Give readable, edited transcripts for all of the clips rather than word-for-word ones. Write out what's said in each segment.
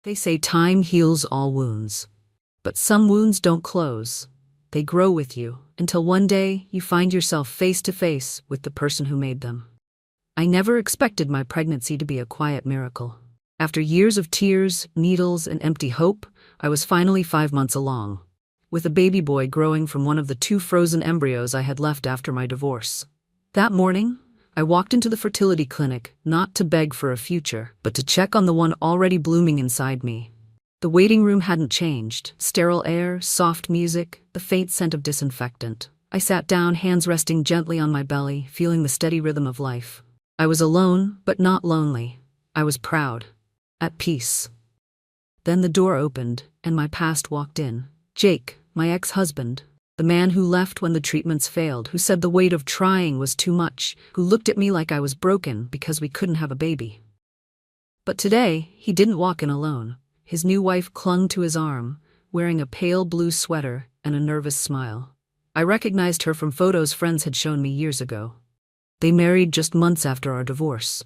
They say time heals all wounds. But some wounds don't close. They grow with you, until one day you find yourself face to face with the person who made them. I never expected my pregnancy to be a quiet miracle. After years of tears, needles, and empty hope, I was finally 5 months along, with a baby boy growing from one of the 2 frozen embryos I had left after my divorce. That morning, I walked into the fertility clinic, not to beg for a future, but to check on the one already blooming inside me. The waiting room hadn't changed. Sterile air, soft music, the faint scent of disinfectant. I sat down, hands resting gently on my belly, feeling the steady rhythm of life. I was alone, but not lonely. I was proud. At peace. Then the door opened, and my past walked in. Jake, my ex-husband. The man who left when the treatments failed, who said the weight of trying was too much, who looked at me like I was broken because we couldn't have a baby. But today, he didn't walk in alone. His new wife clung to his arm, wearing a pale blue sweater and a nervous smile. I recognized her from photos friends had shown me years ago. They married just months after our divorce.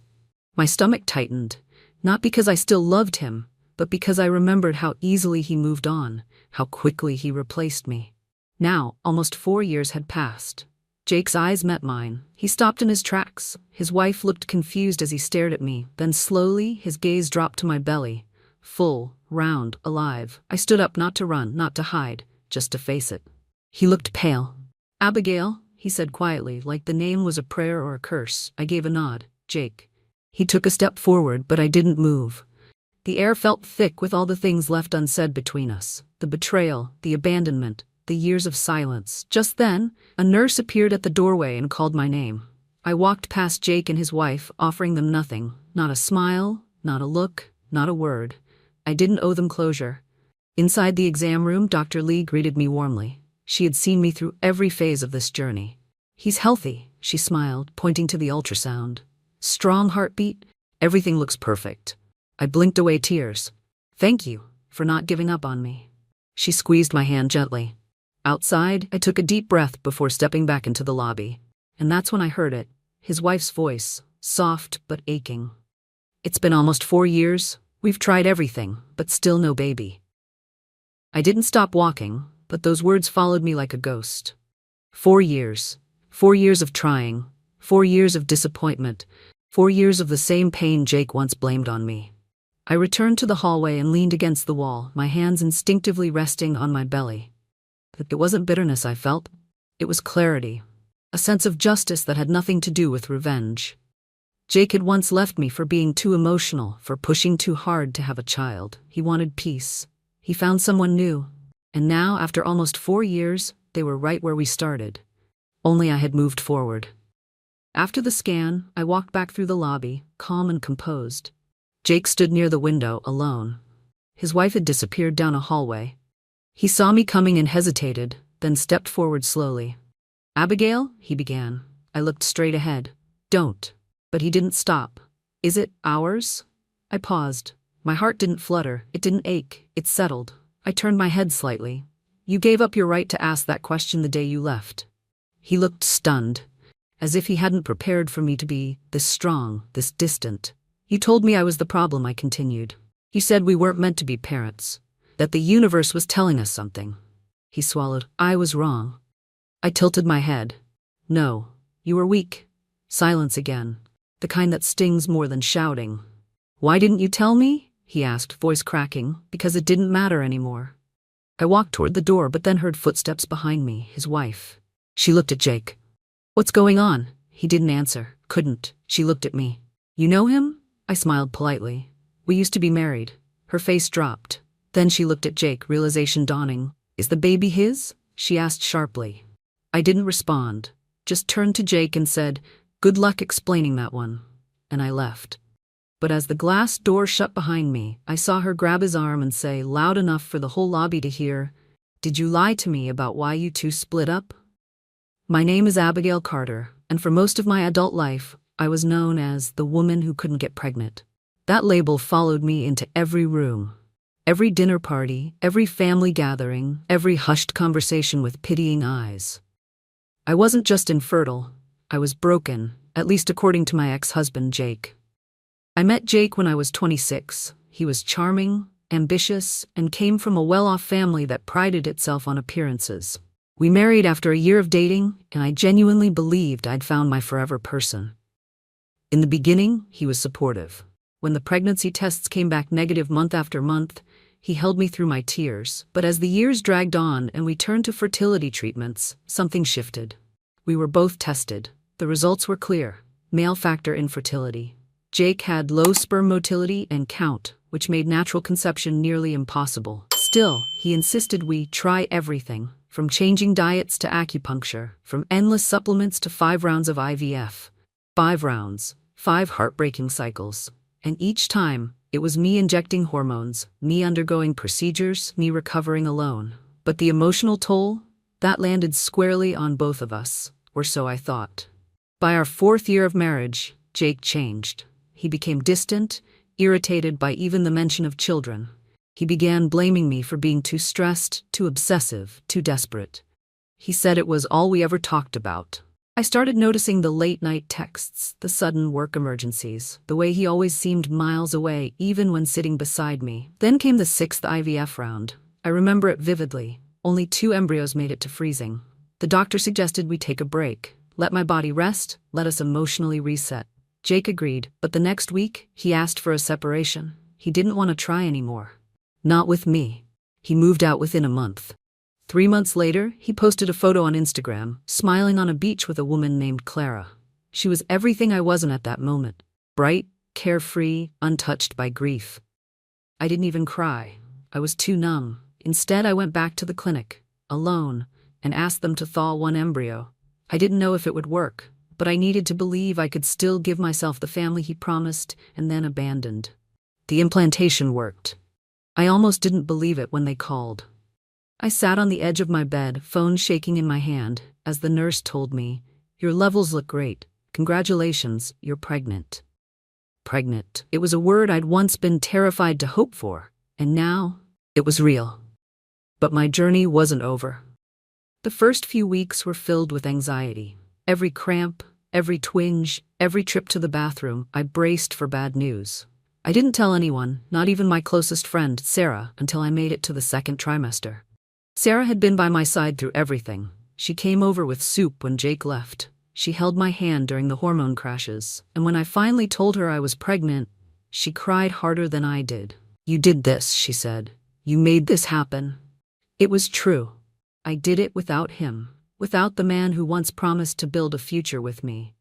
My stomach tightened, not because I still loved him, but because I remembered how easily he moved on, how quickly he replaced me. Now, almost 4 years had passed. Jake's eyes met mine. He stopped in his tracks. His wife looked confused as he stared at me. Then slowly, his gaze dropped to my belly. Full, round, alive. I stood up, not to run, not to hide, just to face it. He looked pale. "Abigail," he said quietly, like the name was a prayer or a curse. I gave a nod. "Jake." He took a step forward, but I didn't move. The air felt thick with all the things left unsaid between us. The betrayal, the abandonment, the years of silence. Just then, a nurse appeared at the doorway and called my name. I walked past Jake and his wife, offering them nothing. Not a smile, not a look, not a word. I didn't owe them closure. Inside the exam room, Dr. Lee greeted me warmly. She had seen me through every phase of this journey. "He's healthy," she smiled, pointing to the ultrasound. "Strong heartbeat. Everything looks perfect." I blinked away tears. "Thank you for not giving up on me." She squeezed my hand gently. Outside, I took a deep breath before stepping back into the lobby. And that's when I heard it, his wife's voice, soft but aching. "It's been almost 4 years. We've tried everything, but still no baby." I didn't stop walking, but those words followed me like a ghost. 4 years. 4 years of trying. 4 years of disappointment. 4 years of the same pain Jake once blamed on me. I returned to the hallway and leaned against the wall, my hands instinctively resting on my belly. It wasn't bitterness I felt. It was clarity. A sense of justice that had nothing to do with revenge. Jake had once left me for being too emotional, for pushing too hard to have a child. He wanted peace. He found someone new. And now, after almost 4 years, they were right where we started. Only I had moved forward. After the scan, I walked back through the lobby, calm and composed. Jake stood near the window, alone. His wife had disappeared down a hallway. He saw me coming and hesitated, then stepped forward slowly. "Abigail," he began. I looked straight ahead. "Don't." But he didn't stop. "Is it ours?" I paused. My heart didn't flutter, it didn't ache, it settled. I turned my head slightly. "You gave up your right to ask that question the day you left." He looked stunned, as if he hadn't prepared for me to be this strong, this distant. "You told me I was the problem," I continued. "You said we weren't meant to be parents, that the universe was telling us something." He swallowed. "I was wrong." I tilted my head. "No, you were weak." Silence again. The kind that stings more than shouting. "Why didn't you tell me?" he asked, voice cracking. "Because it didn't matter anymore." I walked toward the door but then heard footsteps behind me, his wife. She looked at Jake. "What's going on?" He didn't answer. Couldn't. She looked at me. "You know him?" I smiled politely. "We used to be married." Her face dropped. Then she looked at Jake, realization dawning. "Is the baby his?" she asked sharply. I didn't respond, just turned to Jake and said, "Good luck explaining that one." And I left. But as the glass door shut behind me, I saw her grab his arm and say, loud enough for the whole lobby to hear, "Did you lie to me about why you two split up?" My name is Abigail Carter, and for most of my adult life, I was known as the woman who couldn't get pregnant. That label followed me into every room, every dinner party, every family gathering, every hushed conversation with pitying eyes. I wasn't just infertile, I was broken, at least according to my ex-husband, Jake. I met Jake when I was 26. He was charming, ambitious, and came from a well-off family that prided itself on appearances. We married after a year of dating, and I genuinely believed I'd found my forever person. In the beginning, he was supportive. When the pregnancy tests came back negative month after month, he held me through my tears. But as the years dragged on and we turned to fertility treatments, something shifted. We were both tested. The results were clear. Male factor infertility. Jake had low sperm motility and count, which made natural conception nearly impossible. Still, he insisted we try everything, from changing diets to acupuncture, from endless supplements to 5 rounds of IVF. 5 rounds, 5 heartbreaking cycles. And each time, it was me injecting hormones, me undergoing procedures, me recovering alone. But the emotional toll? That landed squarely on both of us, or so I thought. By our 4th year of marriage, Jake changed. He became distant, irritated by even the mention of children. He began blaming me for being too stressed, too obsessive, too desperate. He said it was all we ever talked about. I started noticing the late-night texts, the sudden work emergencies, the way he always seemed miles away, even when sitting beside me. Then came the 6th IVF round. I remember it vividly. Only 2 embryos made it to freezing. The doctor suggested we take a break, let my body rest, let us emotionally reset. Jake agreed, but the next week, he asked for a separation. He didn't want to try anymore. Not with me. He moved out within a month. 3 months later, he posted a photo on Instagram, smiling on a beach with a woman named Clara. She was everything I wasn't at that moment. Bright, carefree, untouched by grief. I didn't even cry. I was too numb. Instead, I went back to the clinic, alone, and asked them to thaw 1 embryo. I didn't know if it would work, but I needed to believe I could still give myself the family he promised and then abandoned. The implantation worked. I almost didn't believe it when they called. I sat on the edge of my bed, phone shaking in my hand, as the nurse told me, "Your levels look great. Congratulations, you're pregnant." Pregnant. It was a word I'd once been terrified to hope for, and now, it was real. But my journey wasn't over. The first few weeks were filled with anxiety. Every cramp, every twinge, every trip to the bathroom, I braced for bad news. I didn't tell anyone, not even my closest friend, Sarah, until I made it to the 2nd trimester. Sarah had been by my side through everything. She came over with soup when Jake left. She held my hand during the hormone crashes, and when I finally told her I was pregnant, she cried harder than I did. "You did this," she said. "You made this happen." It was true. I did it without him, without the man who once promised to build a future with me.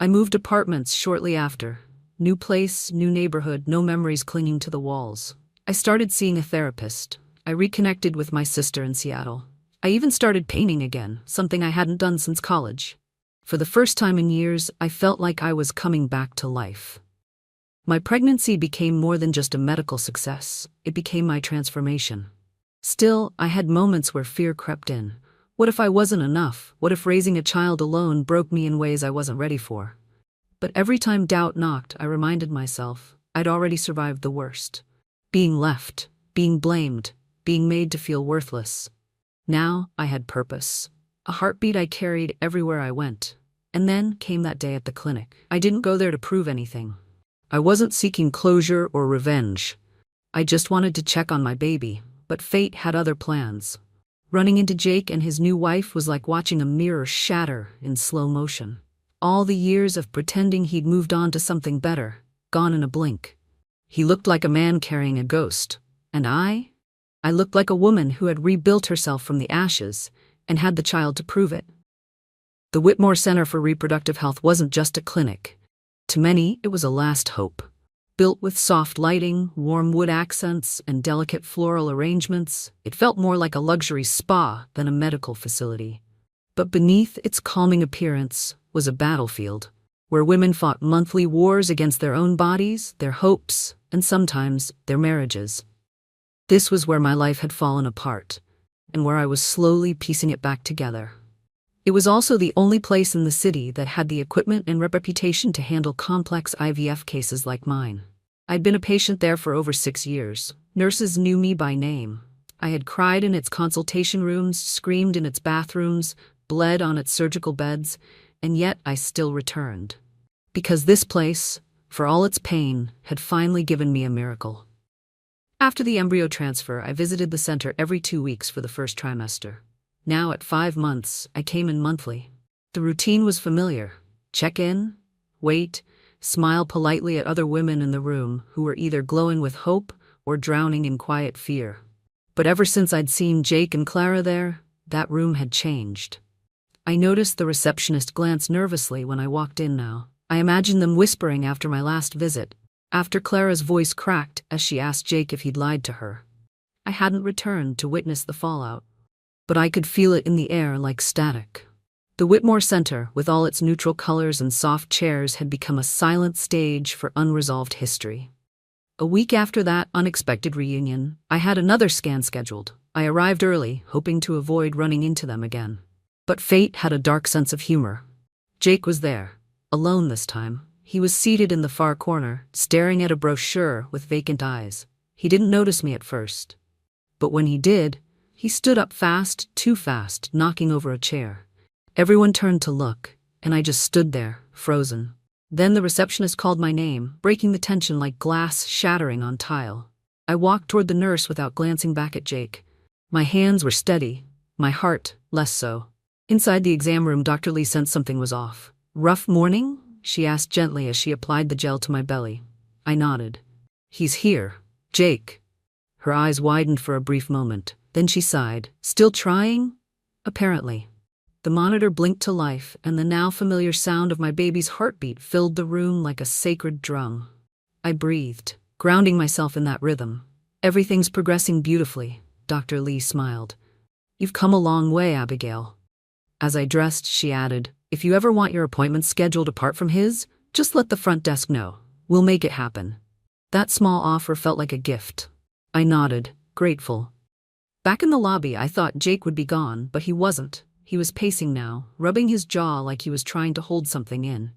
I moved apartments shortly after. New place, new neighborhood, no memories clinging to the walls. I started seeing a therapist. I reconnected with my sister in Seattle. I even started painting again, something I hadn't done since college. For the first time in years, I felt like I was coming back to life. My pregnancy became more than just a medical success. It became my transformation. Still, I had moments where fear crept in. What if I wasn't enough? What if raising a child alone broke me in ways I wasn't ready for? But every time doubt knocked, I reminded myself I'd already survived the worst. Being left, being blamed, being made to feel worthless. Now I had purpose, a heartbeat I carried everywhere I went. And then came that day at the clinic. I didn't go there to prove anything. I wasn't seeking closure or revenge. I just wanted to check on my baby, but fate had other plans. Running into Jake and his new wife was like watching a mirror shatter in slow motion. All the years of pretending he'd moved on to something better, gone in a blink. He looked like a man carrying a ghost, and I looked like a woman who had rebuilt herself from the ashes and had the child to prove it. The Whitmore Center for Reproductive Health wasn't just a clinic. To many, it was a last hope. Built with soft lighting, warm wood accents, and delicate floral arrangements, it felt more like a luxury spa than a medical facility. But beneath its calming appearance was a battlefield, where women fought monthly wars against their own bodies, their hopes, and sometimes their marriages. This was where my life had fallen apart, and where I was slowly piecing it back together. It was also the only place in the city that had the equipment and reputation to handle complex IVF cases like mine. I'd been a patient there for over 6 years. Nurses knew me by name. I had cried in its consultation rooms, screamed in its bathrooms, bled on its surgical beds, and yet I still returned. Because this place, for all its pain, had finally given me a miracle. After the embryo transfer, I visited the center every 2 weeks for the first trimester. Now, at 5 months, I came in monthly. The routine was familiar. Check in, wait, smile politely at other women in the room who were either glowing with hope or drowning in quiet fear. But ever since I'd seen Jake and Clara there, that room had changed. I noticed the receptionist glance nervously when I walked in now. I imagined them whispering after my last visit, after Clara's voice cracked as she asked Jake if he'd lied to her. I hadn't returned to witness the fallout, but I could feel it in the air like static. The Whitmore Center, with all its neutral colors and soft chairs, had become a silent stage for unresolved history. A week after that unexpected reunion, I had another scan scheduled. I arrived early, hoping to avoid running into them again. But fate had a dark sense of humor. Jake was there, alone this time. He was seated in the far corner, staring at a brochure with vacant eyes. He didn't notice me at first. But when he did, he stood up fast, too fast, knocking over a chair. Everyone turned to look, and I just stood there, frozen. Then the receptionist called my name, breaking the tension like glass shattering on tile. I walked toward the nurse without glancing back at Jake. My hands were steady, my heart less so. Inside the exam room, Dr. Lee sensed something was off. "Rough morning?" she asked gently as she applied the gel to my belly. I nodded. "He's here. Jake." Her eyes widened for a brief moment. Then she sighed. "Still trying?" "Apparently." The monitor blinked to life, and the now familiar sound of my baby's heartbeat filled the room like a sacred drum. I breathed, grounding myself in that rhythm. "Everything's progressing beautifully," Dr. Lee smiled. "You've come a long way, Abigail." As I dressed, she added, "If you ever want your appointment scheduled apart from his, just let the front desk know. We'll make it happen." That small offer felt like a gift. I nodded, grateful. Back in the lobby, I thought Jake would be gone, but he wasn't. He was pacing now, rubbing his jaw like he was trying to hold something in.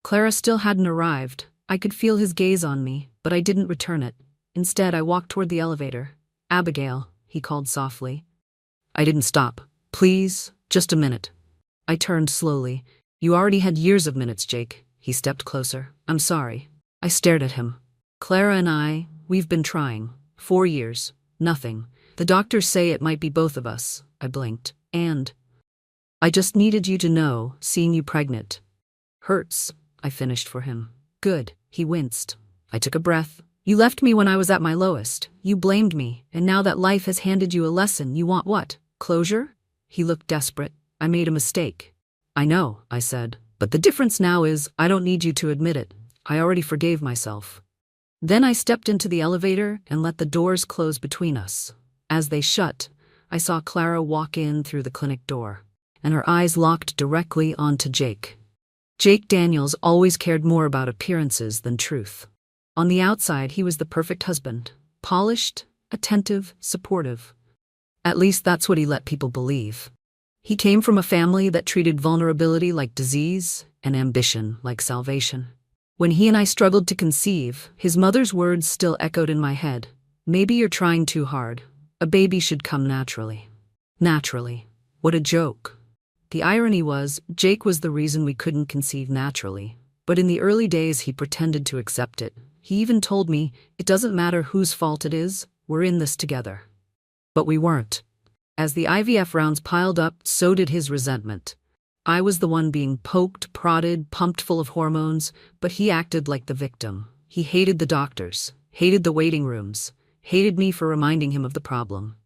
Clara still hadn't arrived. I could feel his gaze on me, but I didn't return it. Instead, I walked toward the elevator. "Abigail," he called softly. I didn't stop. "Please, just a minute." I turned slowly. "You already had years of minutes, Jake." He stepped closer. "I'm sorry." I stared at him. "Clara and we've been trying. 4 years. Nothing. The doctors say it might be both of us." I blinked. "And I just needed you to know, seeing you pregnant hurts," I finished for him. "Good." He winced. I took a breath. "You left me when I was at my lowest. You blamed me, and now that life has handed you a lesson, you want what? Closure?" He looked desperate. "I made a mistake." "I know," I said. "But the difference now is, I don't need you to admit it. I already forgave myself." Then I stepped into the elevator and let the doors close between us. As they shut, I saw Clara walk in through the clinic door, and her eyes locked directly onto Jake. Jake Daniels always cared more about appearances than truth. On the outside, he was the perfect husband. Polished, attentive, supportive. At least that's what he let people believe. He came from a family that treated vulnerability like disease and ambition like salvation. When he and I struggled to conceive, his mother's words still echoed in my head. "Maybe you're trying too hard. A baby should come naturally." Naturally. What a joke. The irony was, Jake was the reason we couldn't conceive naturally. But in the early days, he pretended to accept it. He even told me, "It doesn't matter whose fault it is, we're in this together." But we weren't. As the IVF rounds piled up, so did his resentment. I was the one being poked, prodded, pumped full of hormones, but he acted like the victim. He hated the doctors, hated the waiting rooms, hated me for reminding him of the problem.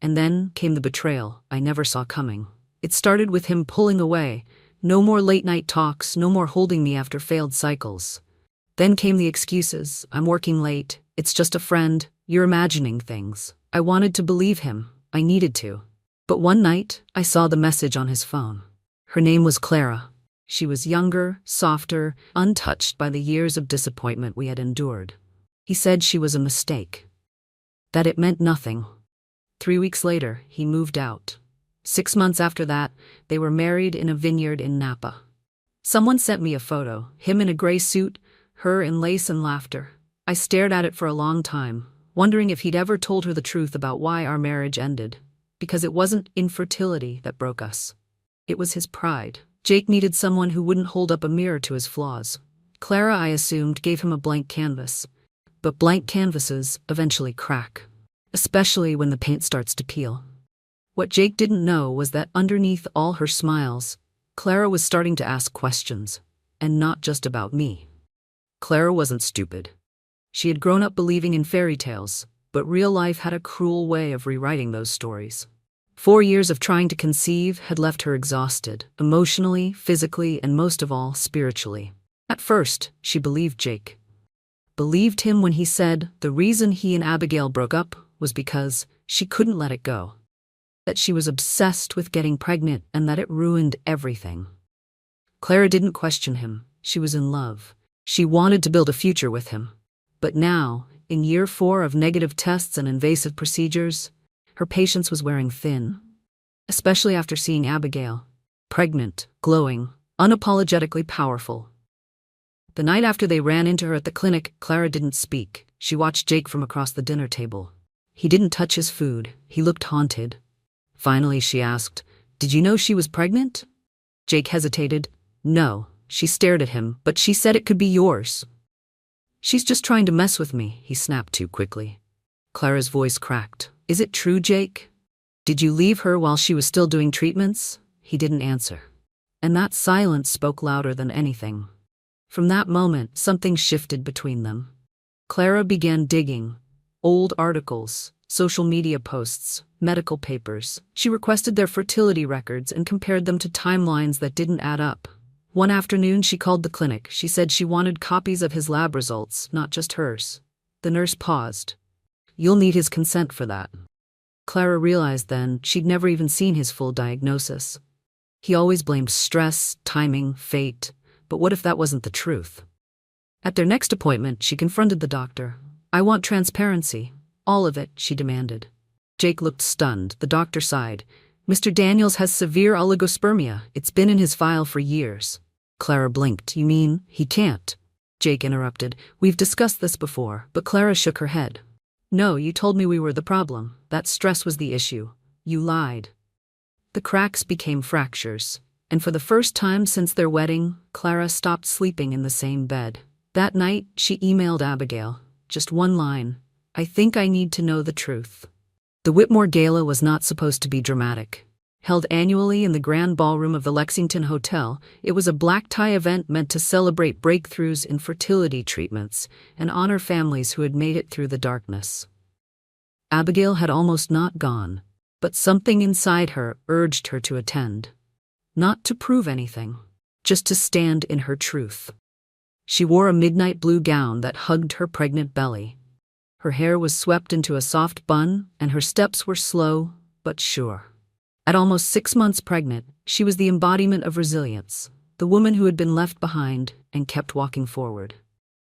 And then came the betrayal I never saw coming. It started with him pulling away. No more late-night talks, no more holding me after failed cycles. Then came the excuses. "I'm working late. It's just a friend. You're imagining things." I wanted to believe him. I needed to. But one night, I saw the message on his phone. Her name was Clara. She was younger, softer, untouched by the years of disappointment we had endured. He said she was a mistake. That it meant nothing. 3 weeks later, he moved out. 6 months after that, they were married in a vineyard in Napa. Someone sent me a photo, him in a gray suit, her in lace and laughter. I stared at it for a long time, wondering if he'd ever told her the truth about why our marriage ended. Because it wasn't infertility that broke us. It was his pride. Jake needed someone who wouldn't hold up a mirror to his flaws. Clara, I assumed, gave him a blank canvas. But blank canvases eventually crack, especially when the paint starts to peel. What Jake didn't know was that underneath all her smiles, Clara was starting to ask questions, and not just about me. Clara wasn't stupid. She had grown up believing in fairy tales, but real life had a cruel way of rewriting those stories. 4 years of trying to conceive had left her exhausted, emotionally, physically, and most of all, spiritually. At first, she believed Jake. Believed him when he said the reason he and Abigail broke up was because she couldn't let it go. That she was obsessed with getting pregnant and that it ruined everything. Clara didn't question him. She was in love. She wanted to build a future with him. But now, in year 4 of negative tests and invasive procedures, her patience was wearing thin. Especially after seeing Abigail. Pregnant, glowing, unapologetically powerful. The night after they ran into her at the clinic, Clara didn't speak. She watched Jake from across the dinner table. He didn't touch his food. He looked haunted. Finally, she asked, "Did you know she was pregnant?" Jake hesitated. "No." She stared at him, "But she said it could be yours." "She's just trying to mess with me," he snapped too quickly. Clara's voice cracked. "Is it true, Jake? Did you leave her while she was still doing treatments?" He didn't answer. And that silence spoke louder than anything. From that moment, something shifted between them. Clara began digging. Old articles, social media posts, medical papers. She requested their fertility records and compared them to timelines that didn't add up. One afternoon, she called the clinic. She said she wanted copies of his lab results, not just hers. The nurse paused. "You'll need his consent for that." Clara realized then she'd never even seen his full diagnosis. He always blamed stress, timing, fate. But what if that wasn't the truth? At their next appointment, she confronted the doctor. "I want transparency. All of it," she demanded. Jake looked stunned. The doctor sighed. "Mr. Daniels has severe oligospermia. It's been in his file for years." Clara blinked. "You mean he can't?" Jake interrupted. "We've discussed this before," but Clara shook her head. "No, you told me we were the problem. That stress was the issue. You lied." The cracks became fractures, and for the first time since their wedding, Clara stopped sleeping in the same bed. That night, she emailed Abigail. Just one line. "I think I need to know the truth." The Whitmore Gala was not supposed to be dramatic. Held annually in the Grand Ballroom of the Lexington Hotel, it was a black-tie event meant to celebrate breakthroughs in fertility treatments and honor families who had made it through the darkness. Abigail had almost not gone, but something inside her urged her to attend. Not to prove anything, just to stand in her truth. She wore a midnight blue gown that hugged her pregnant belly. Her hair was swept into a soft bun, and her steps were slow but sure. At almost 6 months pregnant, she was the embodiment of resilience, the woman who had been left behind and kept walking forward.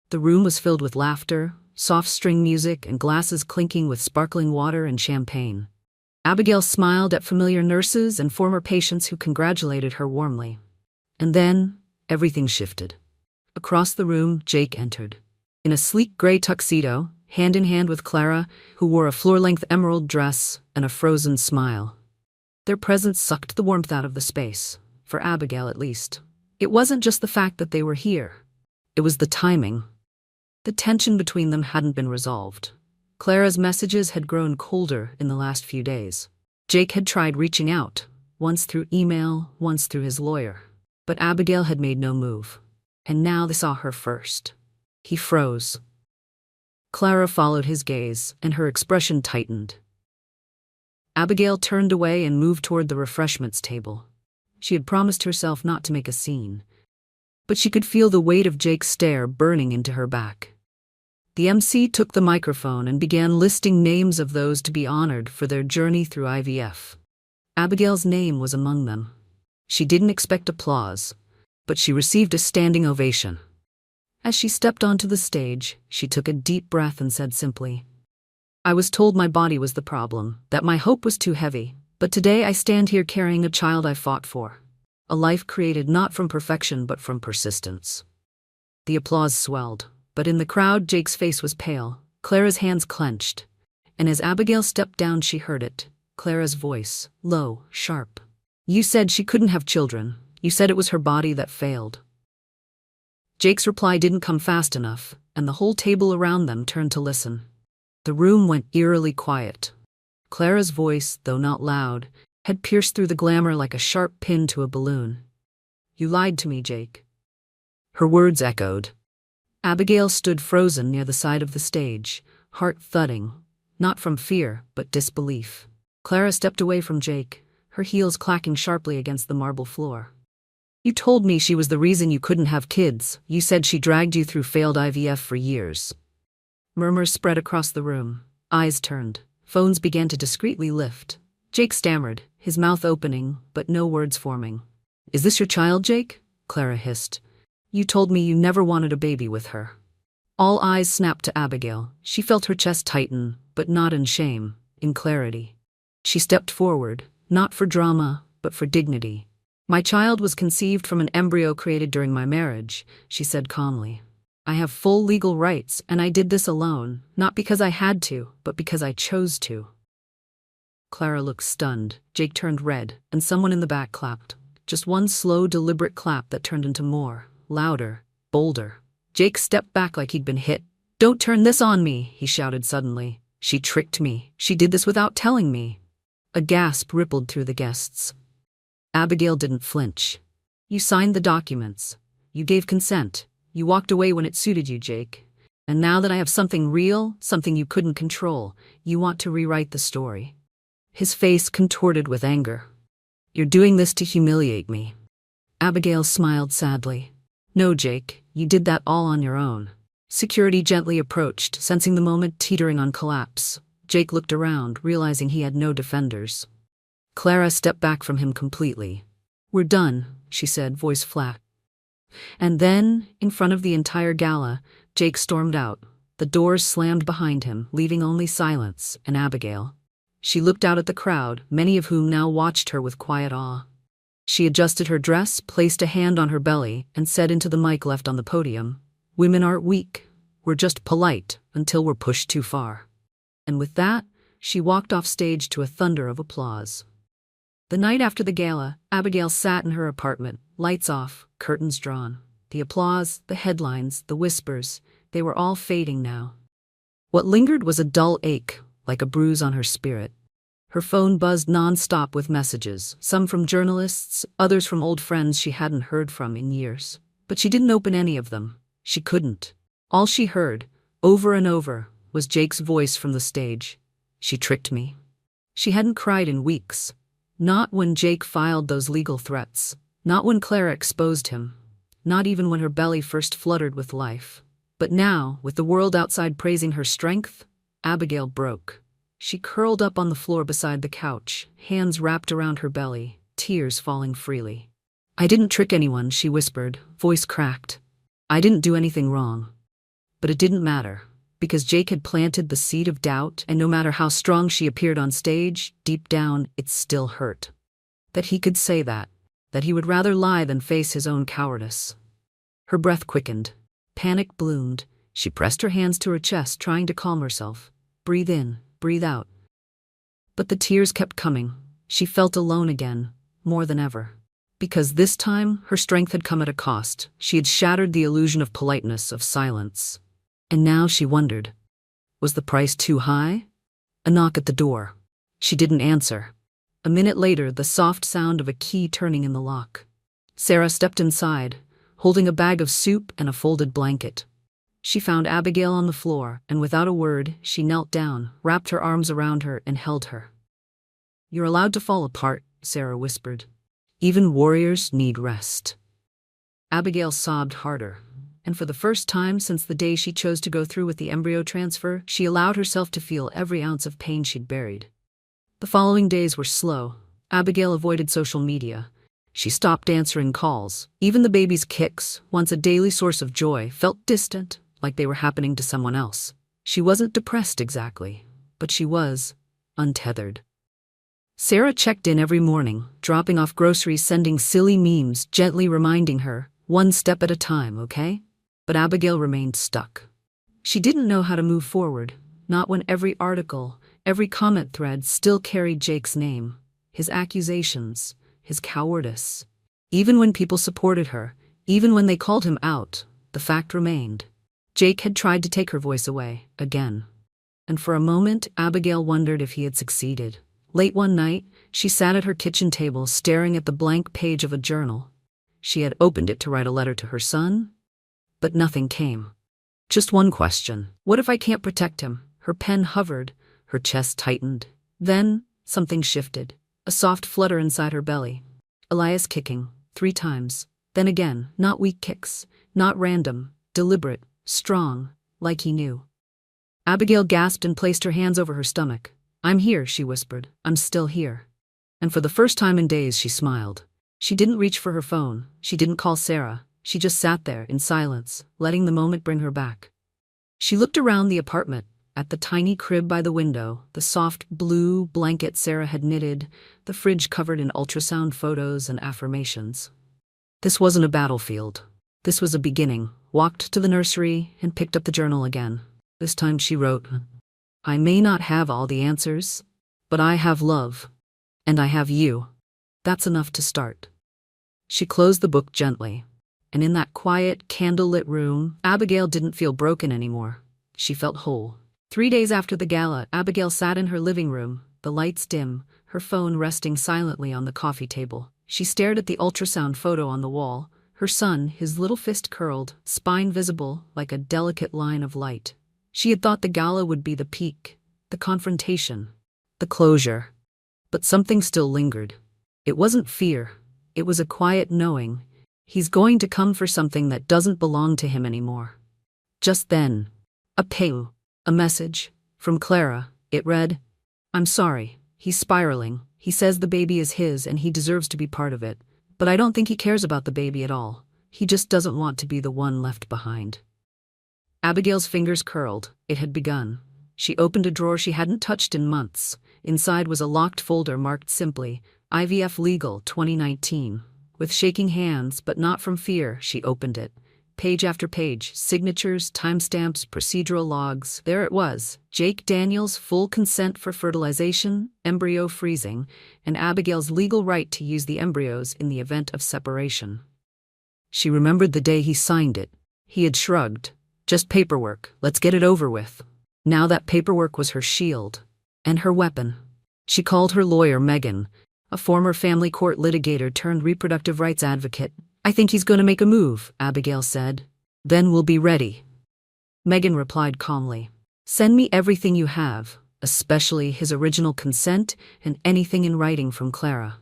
The room was filled with laughter, soft string music, and glasses clinking with sparkling water and champagne. Abigail smiled at familiar nurses and former patients who congratulated her warmly. And then, everything shifted. Across the room, Jake entered. In a sleek gray tuxedo, hand in hand with Clara, who wore a floor-length emerald dress and a frozen smile. Their presence sucked the warmth out of the space, for Abigail at least. It wasn't just the fact that they were here. It was the timing. The tension between them hadn't been resolved. Clara's messages had grown colder in the last few days. Jake had tried reaching out, once through email, once through his lawyer. But Abigail had made no move. And now they saw her first. He froze. Clara followed his gaze, and her expression tightened. Abigail turned away and moved toward the refreshments table. She had promised herself not to make a scene, but she could feel the weight of Jake's stare burning into her back. The MC took the microphone and began listing names of those to be honored for their journey through IVF. Abigail's name was among them. She didn't expect applause, but she received a standing ovation. As she stepped onto the stage, she took a deep breath and said simply, "I was told my body was the problem, that my hope was too heavy, but today I stand here carrying a child I fought for. A life created not from perfection but from persistence." The applause swelled, but in the crowd Jake's face was pale, Clara's hands clenched, and as Abigail stepped down she heard it, Clara's voice, low, sharp. "You said she couldn't have children. You said it was her body that failed." Jake's reply didn't come fast enough, and the whole table around them turned to listen. The room went eerily quiet. Clara's voice, though not loud, had pierced through the glamour like a sharp pin to a balloon. "You lied to me, Jake." Her words echoed. Abigail stood frozen near the side of the stage, heart thudding, not from fear, but disbelief. Clara stepped away from Jake, her heels clacking sharply against the marble floor. "You told me she was the reason you couldn't have kids. You said she dragged you through failed IVF for years." Murmurs spread across the room. Eyes turned. Phones began to discreetly lift. Jake stammered, his mouth opening, but no words forming. "Is this your child, Jake?" Clara hissed. "You told me you never wanted a baby with her." All eyes snapped to Abigail. She felt her chest tighten, but not in shame, in clarity. She stepped forward, not for drama, but for dignity. "My child was conceived from an embryo created during my marriage," she said calmly. "I have full legal rights, and I did this alone, not because I had to, but because I chose to." Clara looked stunned. Jake turned red, and someone in the back clapped. Just one slow, deliberate clap that turned into more, louder, bolder. Jake stepped back like he'd been hit. "Don't turn this on me," he shouted suddenly. "She tricked me. She did this without telling me." A gasp rippled through the guests. Abigail didn't flinch. "You signed the documents. You gave consent. You walked away when it suited you, Jake. And now that I have something real, something you couldn't control, you want to rewrite the story." His face contorted with anger. "You're doing this to humiliate me." Abigail smiled sadly. "No, Jake, you did that all on your own." Security gently approached, sensing the moment teetering on collapse. Jake looked around, realizing he had no defenders. Clara stepped back from him completely. "We're done," she said, voice flat. And then, in front of the entire gala, Jake stormed out. The doors slammed behind him, leaving only silence and Abigail. She looked out at the crowd, many of whom now watched her with quiet awe. She adjusted her dress, placed a hand on her belly, and said into the mic left on the podium, "Women aren't weak. We're just polite until we're pushed too far." And with that, she walked off stage to a thunder of applause. The night after the gala, Abigail sat in her apartment, lights off, curtains drawn. The applause, the headlines, the whispers, they were all fading now. What lingered was a dull ache, like a bruise on her spirit. Her phone buzzed non-stop with messages, some from journalists, others from old friends she hadn't heard from in years. But she didn't open any of them. She couldn't. All she heard, over and over, was Jake's voice from the stage. "She tricked me." She hadn't cried in weeks. Not when Jake filed those legal threats. Not when Clara exposed him. Not even when her belly first fluttered with life. But now, with the world outside praising her strength, Abigail broke. She curled up on the floor beside the couch, hands wrapped around her belly, tears falling freely. "I didn't trick anyone," she whispered, voice cracked. "I didn't do anything wrong." But it didn't matter, because Jake had planted the seed of doubt, and no matter how strong she appeared on stage, deep down, it still hurt. That he could say that he would rather lie than face his own cowardice. Her breath quickened. Panic bloomed. She pressed her hands to her chest, trying to calm herself. Breathe in, breathe out. But the tears kept coming. She felt alone again, more than ever. Because this time, her strength had come at a cost. She had shattered the illusion of politeness, of silence. And now she wondered, was the price too high? A knock at the door. She didn't answer. A minute later, the soft sound of a key turning in the lock. Sarah stepped inside, holding a bag of soup and a folded blanket. She found Abigail on the floor, and without a word, she knelt down, wrapped her arms around her, and held her. "You're allowed to fall apart," Sarah whispered. "Even warriors need rest." Abigail sobbed harder. And for the first time since the day she chose to go through with the embryo transfer, she allowed herself to feel every ounce of pain she'd buried. The following days were slow. Abigail avoided social media. She stopped answering calls. Even the baby's kicks, once a daily source of joy, felt distant, like they were happening to someone else. She wasn't depressed exactly, but she was untethered. Sarah checked in every morning, dropping off groceries, sending silly memes, gently reminding her, one step at a time, okay? But Abigail remained stuck. She didn't know how to move forward, not when every article, every comment thread still carried Jake's name, his accusations, his cowardice. Even when people supported her, even when they called him out, the fact remained. Jake had tried to take her voice away, again. And for a moment, Abigail wondered if he had succeeded. Late one night, she sat at her kitchen table staring at the blank page of a journal. She had opened it to write a letter to her son, but nothing came. Just one question. What if I can't protect him? Her pen hovered, her chest tightened. Then, something shifted. A soft flutter inside her belly. Elias kicking, 3 times. Then again, not weak kicks, not random, deliberate, strong, like he knew. Abigail gasped and placed her hands over her stomach. "I'm here," she whispered. "I'm still here." And for the first time in days, she smiled. She didn't reach for her phone. She didn't call Sarah. She just sat there in silence, letting the moment bring her back. She looked around the apartment, at the tiny crib by the window, the soft blue blanket Sarah had knitted, the fridge covered in ultrasound photos and affirmations. This wasn't a battlefield. This was a beginning. Walked to the nursery and picked up the journal again. This time she wrote, "I may not have all the answers, but I have love. And I have you. That's enough to start." She closed the book gently. And in that quiet, candlelit room, Abigail didn't feel broken anymore. She felt whole. 3 days after the gala, Abigail sat in her living room, the lights dim, her phone resting silently on the coffee table. She stared at the ultrasound photo on the wall, her son, his little fist curled, spine visible like a delicate line of light. She had thought the gala would be the peak, the confrontation, the closure. But something still lingered. It wasn't fear. It was a quiet knowing. He's going to come for something that doesn't belong to him anymore. Just then, a ping, a message, from Clara. It read, "I'm sorry, he's spiraling. He says the baby is his and he deserves to be part of it. But I don't think he cares about the baby at all. He just doesn't want to be the one left behind." Abigail's fingers curled. It had begun. She opened a drawer she hadn't touched in months. Inside was a locked folder marked simply, "IVF Legal 2019. With shaking hands, but not from fear, she opened it. Page after page, signatures, timestamps, procedural logs. There it was, Jake Daniels' full consent for fertilization, embryo freezing, and Abigail's legal right to use the embryos in the event of separation. She remembered the day he signed it. He had shrugged. Just paperwork, let's get it over with. Now that paperwork was her shield. And her weapon. She called her lawyer Megan, a former family court litigator turned reproductive rights advocate. "I think he's going to make a move," Abigail said. "Then we'll be ready." Megan replied calmly. "Send me everything you have, especially his original consent and anything in writing from Clara."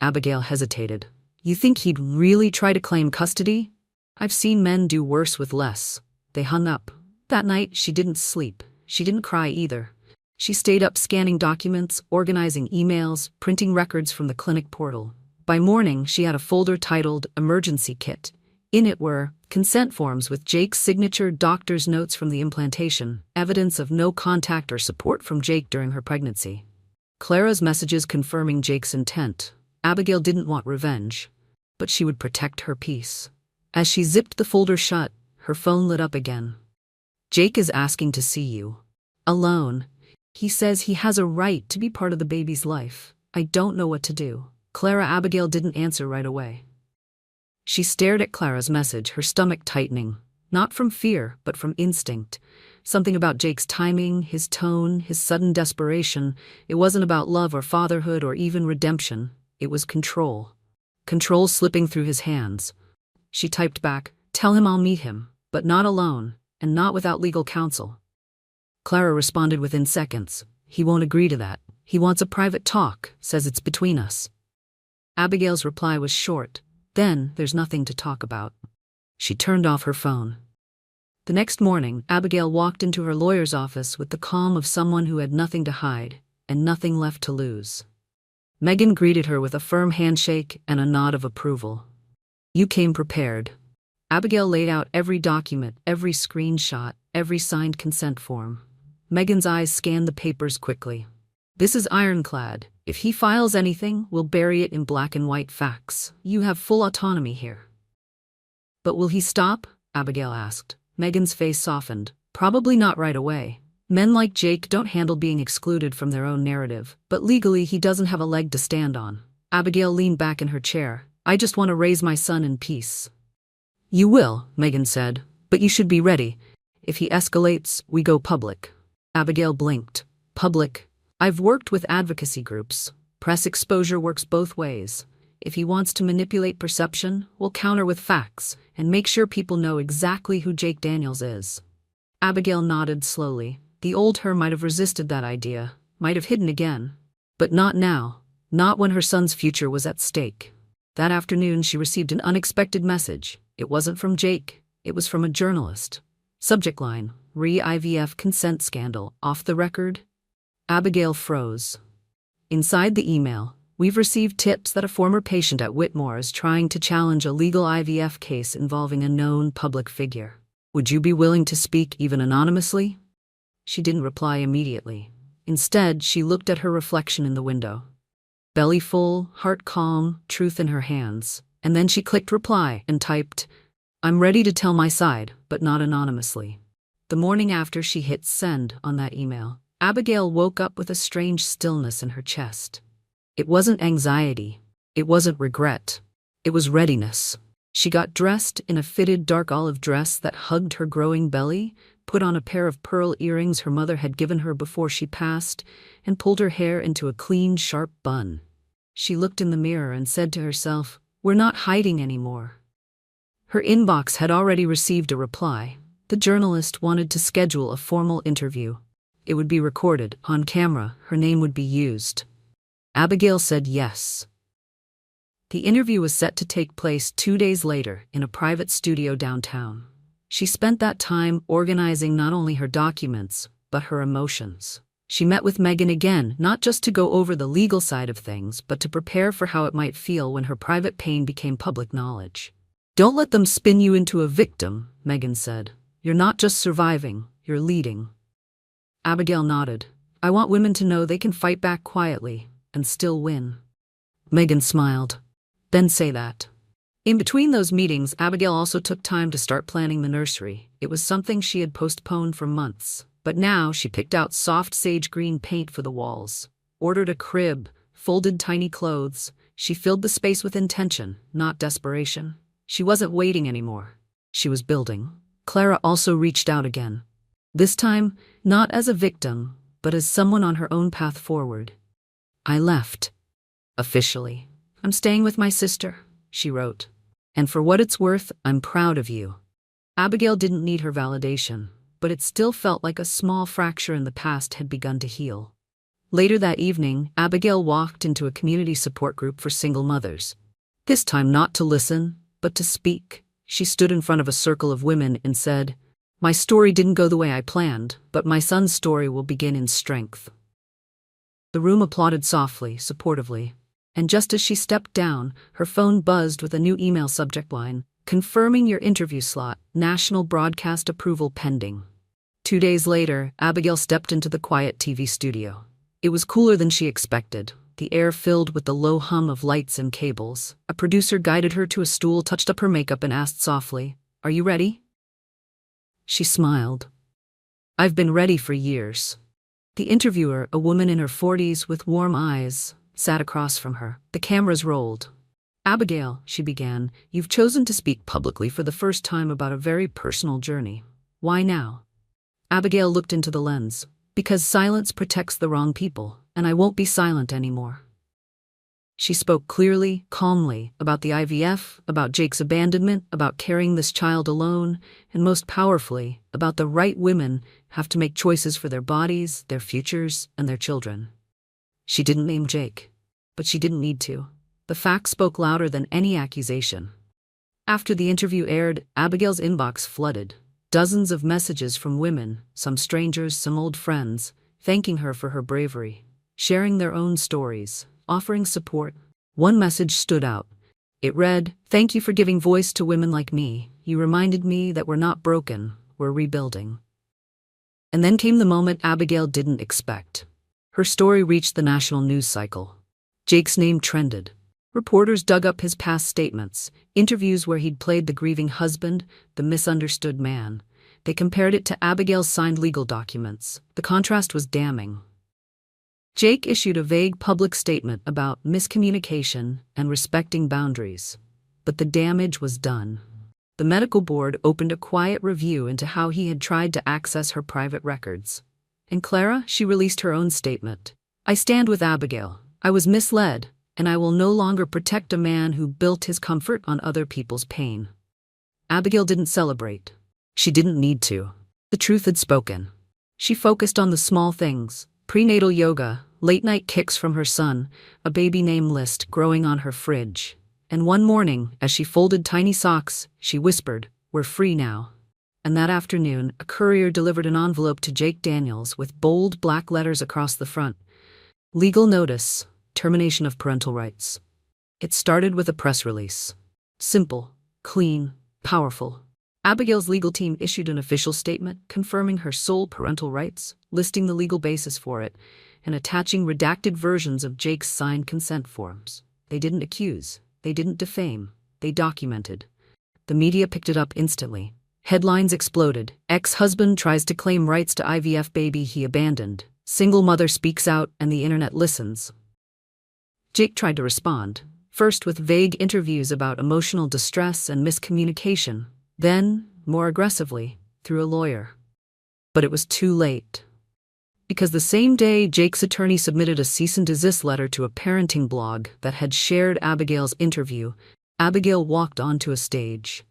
Abigail hesitated. "You think he'd really try to claim custody? I've seen men do worse with less." They hung up. That night, she didn't sleep. She didn't cry either. She stayed up scanning documents, organizing emails, printing records from the clinic portal. By morning, she had a folder titled Emergency Kit. In it were consent forms with Jake's signature, doctor's notes from the implantation, evidence of no contact or support from Jake during her pregnancy. Clara's messages confirming Jake's intent. Abigail didn't want revenge, but she would protect her peace. As she zipped the folder shut, her phone lit up again. "Jake is asking to see you. Alone. He says he has a right to be part of the baby's life. I don't know what to do." Abigail didn't answer right away. She stared at Clara's message, her stomach tightening, not from fear, but from instinct. Something about Jake's timing, his tone, his sudden desperation. It wasn't about love or fatherhood or even redemption. It was control. Control slipping through his hands. She typed back, "Tell him I'll meet him, but not alone, and not without legal counsel." Clara responded within seconds. "He won't agree to that. He wants a private talk, says it's between us." Abigail's reply was short. "Then there's nothing to talk about." She turned off her phone. The next morning, Abigail walked into her lawyer's office with the calm of someone who had nothing to hide and nothing left to lose. Megan greeted her with a firm handshake and a nod of approval. "You came prepared." Abigail laid out every document, every screenshot, every signed consent form. Megan's eyes scanned the papers quickly. "This is ironclad. If he files anything, we'll bury it in black and white facts. You have full autonomy here." "But will he stop?" Abigail asked. Megan's face softened. "Probably not right away. Men like Jake don't handle being excluded from their own narrative, but legally he doesn't have a leg to stand on." Abigail leaned back in her chair. "I just want to raise my son in peace." You will, Megan said, but you should be ready. If he escalates, we go public. Abigail blinked. Public? I've worked with advocacy groups. Press exposure works both ways. If he wants to manipulate perception, we'll counter with facts and make sure people know exactly who Jake Daniels is. Abigail nodded slowly. The old her might have resisted that idea, might have hidden again. But not now. Not when her son's future was at stake. That afternoon she received an unexpected message. It wasn't from Jake. It was from a journalist. Subject line: Re-IVF consent scandal. Off the record? Abigail froze. Inside the email, we've received tips that a former patient at Whitmore is trying to challenge a legal IVF case involving a known public figure. Would you be willing to speak even anonymously? She didn't reply immediately. Instead, she looked at her reflection in the window. Belly full, heart calm, truth in her hands. And then she clicked reply and typed, I'm ready to tell my side, but not anonymously. The morning after she hit send on that email, Abigail woke up with a strange stillness in her chest. It wasn't anxiety. It wasn't regret. It was readiness. She got dressed in a fitted dark olive dress that hugged her growing belly, put on a pair of pearl earrings her mother had given her before she passed, and pulled her hair into a clean, sharp bun. She looked in the mirror and said to herself, We're not hiding anymore. Her inbox had already received a reply. The journalist wanted to schedule a formal interview. It would be recorded, on camera, her name would be used. Abigail said yes. The interview was set to take place 2 days later in a private studio downtown. She spent that time organizing not only her documents, but her emotions. She met with Megan again, not just to go over the legal side of things, but to prepare for how it might feel when her private pain became public knowledge. Don't let them spin you into a victim, Megan said. You're not just surviving, you're leading. Abigail nodded. I want women to know they can fight back quietly and still win. Megan smiled. Then say that. In between those meetings, Abigail also took time to start planning the nursery. It was something she had postponed for months, but now she picked out soft sage green paint for the walls, ordered a crib, folded tiny clothes. She filled the space with intention, not desperation. She wasn't waiting anymore. She was building. Clara also reached out again. This time, not as a victim, but as someone on her own path forward. I left. Officially. I'm staying with my sister, she wrote. And for what it's worth, I'm proud of you. Abigail didn't need her validation, but it still felt like a small fracture in the past had begun to heal. Later that evening, Abigail walked into a community support group for single mothers. This time not to listen, but to speak. She stood in front of a circle of women and said, My story didn't go the way I planned, but my son's story will begin in strength. The room applauded softly, supportively. And just as she stepped down, her phone buzzed with a new email subject line, confirming your interview slot, national broadcast approval pending. 2 days later, Abigail stepped into the quiet TV studio. It was cooler than she expected, the air filled with the low hum of lights and cables. A producer guided her to a stool, touched up her makeup, and asked softly, Are you ready? She smiled. I've been ready for years. The interviewer, a woman in her 40s with warm eyes, sat across from her. The cameras rolled. Abigail, she began, you've chosen to speak publicly for the first time about a very personal journey. Why now? Abigail looked into the lens. Because silence protects the wrong people, and I won't be silent anymore. She spoke clearly, calmly, about the IVF, about Jake's abandonment, about carrying this child alone, and most powerfully, about the right women have to make choices for their bodies, their futures, and their children. She didn't name Jake, but she didn't need to. The facts spoke louder than any accusation. After the interview aired, Abigail's inbox flooded. Dozens of messages from women, some strangers, some old friends, thanking her for her bravery, sharing their own stories, offering support. One message stood out. It read, Thank you for giving voice to women like me. You reminded me that we're not broken, we're rebuilding. And then came the moment Abigail didn't expect. Her story reached the national news cycle. Jake's name trended. Reporters dug up his past statements, interviews where he'd played the grieving husband, the misunderstood man. They compared it to Abigail's signed legal documents. The contrast was damning. Jake issued a vague public statement about miscommunication and respecting boundaries. But the damage was done. The medical board opened a quiet review into how he had tried to access her private records. And Clara, she released her own statement. I stand with Abigail. I was misled, and I will no longer protect a man who built his comfort on other people's pain. Abigail didn't celebrate. She didn't need to. The truth had spoken. She focused on the small things: prenatal yoga, late-night kicks from her son, a baby name list growing on her fridge. And one morning, as she folded tiny socks, she whispered, "We're free now." And that afternoon, a courier delivered an envelope to Jake Daniels with bold black letters across the front. Legal notice, termination of parental rights. It started with a press release. Simple, clean, powerful. Abigail's legal team issued an official statement confirming her sole parental rights, listing the legal basis for it, and attaching redacted versions of Jake's signed consent forms. They didn't accuse. They didn't defame. They documented. The media picked it up instantly. Headlines exploded. Ex-husband tries to claim rights to IVF baby he abandoned. Single mother speaks out and the internet listens. Jake tried to respond, first with vague interviews about emotional distress and miscommunication, then, more aggressively, through a lawyer. But it was too late. Because the same day, Jake's attorney submitted a cease and desist letter to a parenting blog that had shared Abigail's interview, Abigail walked onto a stage.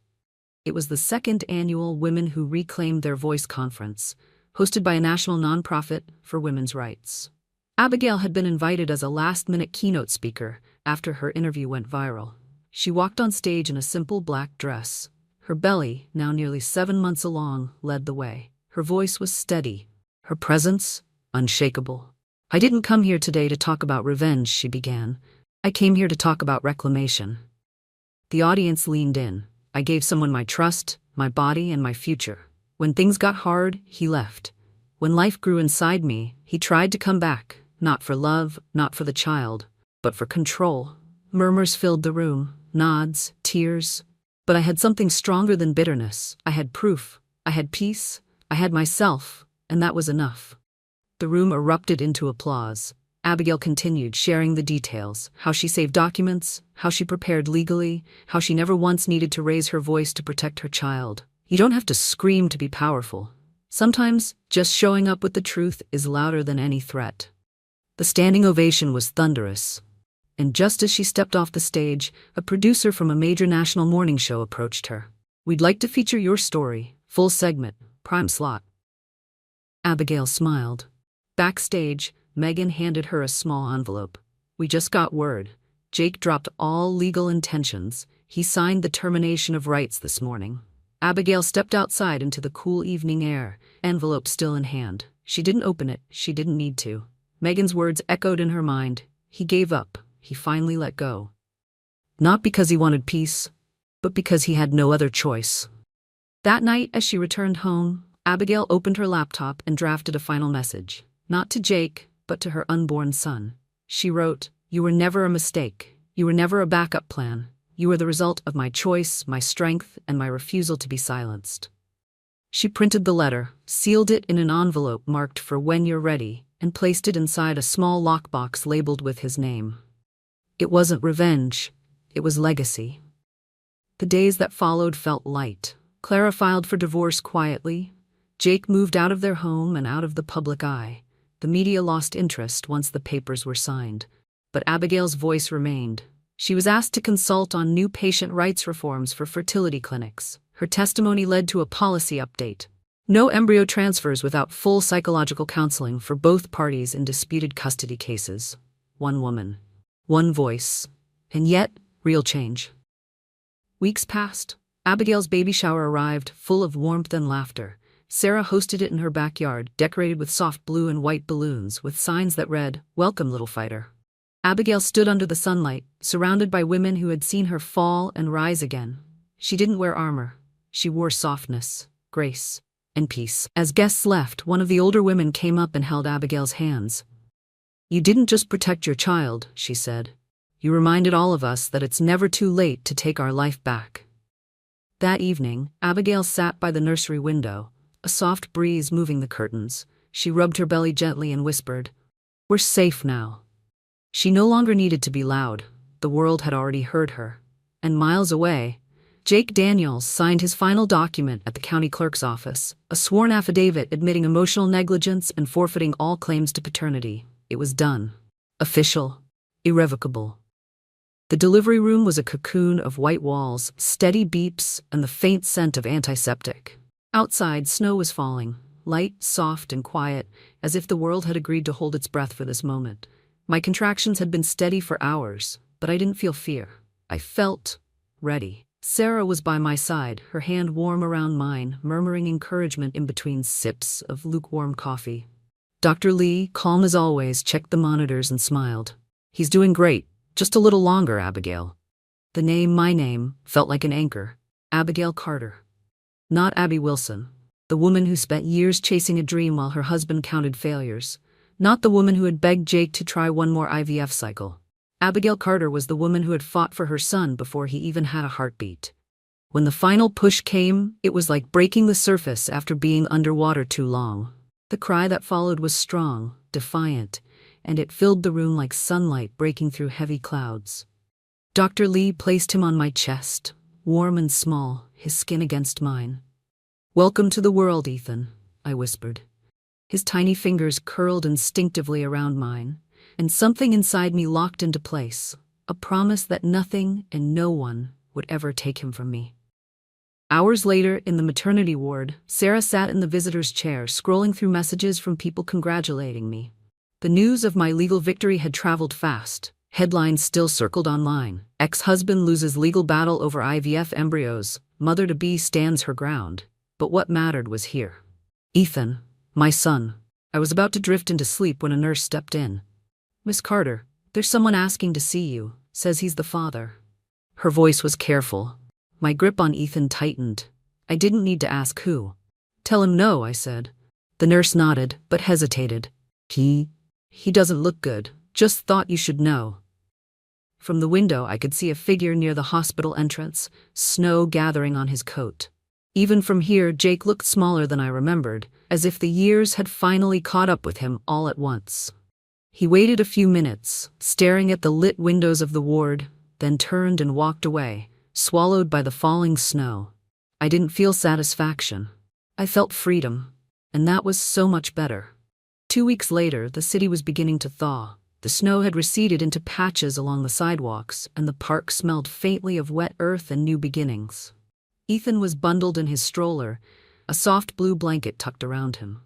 It was the second annual Women Who Reclaimed Their Voice conference, hosted by a national nonprofit for women's rights. Abigail had been invited as a last-minute keynote speaker after her interview went viral. She walked on stage in a simple black dress. Her belly, now nearly 7 months along, led the way. Her voice was steady. Her presence, unshakable. I didn't come here today to talk about revenge, she began. I came here to talk about reclamation. The audience leaned in. I gave someone my trust, my body, and my future. When things got hard, he left. When life grew inside me, he tried to come back, not for love, not for the child, but for control. Murmurs filled the room, nods, tears. But I had something stronger than bitterness. I had proof. I had peace. I had myself, and that was enough. The room erupted into applause. Abigail continued, sharing the details, how she saved documents, how she prepared legally, how she never once needed to raise her voice to protect her child. You don't have to scream to be powerful. Sometimes, just showing up with the truth is louder than any threat. The standing ovation was thunderous. And just as she stepped off the stage, a producer from a major national morning show approached her. We'd like to feature your story, full segment, prime slot. Abigail smiled. Backstage, Megan handed her a small envelope. We just got word. Jake dropped all legal intentions. He signed the termination of rights this morning. Abigail stepped outside into the cool evening air, envelope still in hand. She didn't open it. She didn't need to. Megan's words echoed in her mind. He gave up. He finally let go. Not because he wanted peace, but because he had no other choice. That night, as she returned home, Abigail opened her laptop and drafted a final message. Not to Jake, but to her unborn son. She wrote, "You were never a mistake. You were never a backup plan. You were the result of my choice, my strength, and my refusal to be silenced." She printed the letter, sealed it in an envelope marked for when you're ready, and placed it inside a small lockbox labeled with his name. It wasn't revenge. It was legacy. The days that followed felt light. Clara filed for divorce quietly. Jake moved out of their home and out of the public eye. The media lost interest once the papers were signed. But Abigail's voice remained. She was asked to consult on new patient rights reforms for fertility clinics. Her testimony led to a policy update. No embryo transfers without full psychological counseling for both parties in disputed custody cases. One woman. One voice. And yet, real change. Weeks passed. Abigail's baby shower arrived, full of warmth and laughter. Sarah hosted it in her backyard, decorated with soft blue and white balloons, with signs that read, "Welcome, little fighter." Abigail stood under the sunlight, surrounded by women who had seen her fall and rise again. She didn't wear armor. She wore softness, grace, and peace. As guests left, one of the older women came up and held Abigail's hands. "You didn't just protect your child," she said. "You reminded all of us that it's never too late to take our life back." That evening, Abigail sat by the nursery window, a soft breeze moving the curtains. She rubbed her belly gently and whispered, "We're safe now." She no longer needed to be loud. The world had already heard her. And miles away, Jake Daniels signed his final document at the county clerk's office, a sworn affidavit admitting emotional negligence and forfeiting all claims to paternity. It was done. Official. Irrevocable. The delivery room was a cocoon of white walls, steady beeps, and the faint scent of antiseptic. Outside, snow was falling, light, soft, and quiet, as if the world had agreed to hold its breath for this moment. My contractions had been steady for hours, but I didn't feel fear. I felt ready. Sarah was by my side, her hand warm around mine, murmuring encouragement in between sips of lukewarm coffee. Dr. Lee, calm as always, checked the monitors and smiled. "He's doing great. Just a little longer, Abigail." The name, my name, felt like an anchor. Abigail Carter. Not Abby Wilson, the woman who spent years chasing a dream while her husband counted failures. Not the woman who had begged Jake to try one more IVF cycle. Abigail Carter was the woman who had fought for her son before he even had a heartbeat. When the final push came, it was like breaking the surface after being underwater too long. The cry that followed was strong, defiant, and it filled the room like sunlight breaking through heavy clouds. Dr. Lee placed him on my chest, warm and small, his skin against mine. "Welcome to the world, Ethan," I whispered. His tiny fingers curled instinctively around mine, and something inside me locked into place, a promise that nothing and no one would ever take him from me. Hours later, in the maternity ward, Sarah sat in the visitor's chair, scrolling through messages from people congratulating me. The news of my legal victory had traveled fast. Headlines still circled online. Ex-husband loses legal battle over IVF embryos. Mother-to-be stands her ground. But what mattered was here. Ethan, my son. I was about to drift into sleep when a nurse stepped in. "Miss Carter, there's someone asking to see you. Says he's the father." Her voice was careful. My grip on Ethan tightened. I didn't need to ask who. "Tell him no," I said. The nurse nodded, but hesitated. He doesn't look good. Just thought you should know." From the window, I could see a figure near the hospital entrance, snow gathering on his coat. Even from here, Jake looked smaller than I remembered, as if the years had finally caught up with him all at once. He waited a few minutes, staring at the lit windows of the ward, then turned and walked away, swallowed by the falling snow. I didn't feel satisfaction. I felt freedom, and that was so much better. 2 weeks later, the city was beginning to thaw. The snow had receded into patches along the sidewalks, and the park smelled faintly of wet earth and new beginnings. Ethan was bundled in his stroller, a soft blue blanket tucked around him.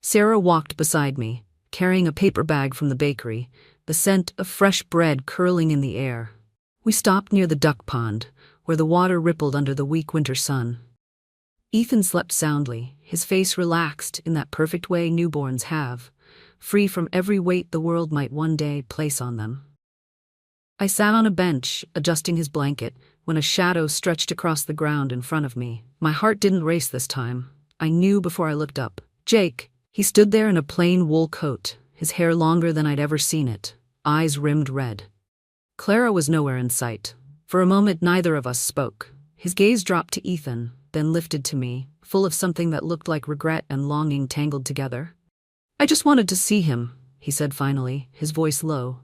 Sarah walked beside me, carrying a paper bag from the bakery, the scent of fresh bread curling in the air. We stopped near the duck pond, where the water rippled under the weak winter sun. Ethan slept soundly, his face relaxed in that perfect way newborns have, free from every weight the world might one day place on them. I sat on a bench, adjusting his blanket, when a shadow stretched across the ground in front of me. My heart didn't race this time. I knew before I looked up. Jake. He stood there in a plain wool coat, his hair longer than I'd ever seen it, eyes rimmed red. Clara was nowhere in sight. For a moment, neither of us spoke. His gaze dropped to Ethan, then lifted to me, full of something that looked like regret and longing tangled together. "I just wanted to see him," he said finally, his voice low.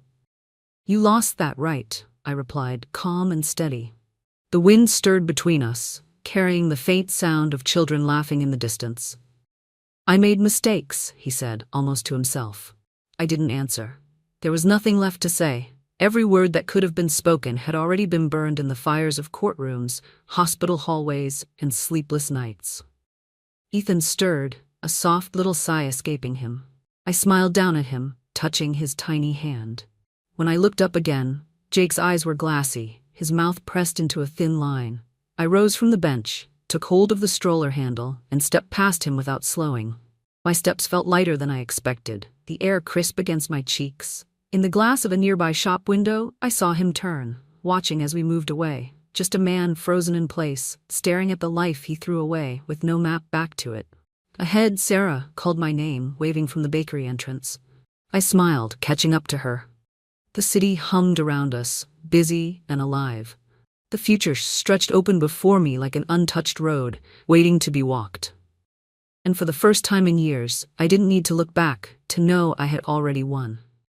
"You lost that right," I replied, calm and steady. The wind stirred between us, carrying the faint sound of children laughing in the distance. "I made mistakes," he said, almost to himself. I didn't answer. There was nothing left to say. Every word that could have been spoken had already been burned in the fires of courtrooms, hospital hallways, and sleepless nights. Ethan stirred, a soft little sigh escaping him. I smiled down at him, touching his tiny hand. When I looked up again, Jake's eyes were glassy, his mouth pressed into a thin line. I rose from the bench, took hold of the stroller handle, and stepped past him without slowing. My steps felt lighter than I expected, the air crisp against my cheeks. In the glass of a nearby shop window, I saw him turn, watching as we moved away. Just a man frozen in place, staring at the life he threw away, with no map back to it. Ahead, Sarah called my name, waving from the bakery entrance. I smiled, catching up to her. The city hummed around us, busy and alive. The future stretched open before me like an untouched road, waiting to be walked. And for the first time in years, I didn't need to look back to know I had already won.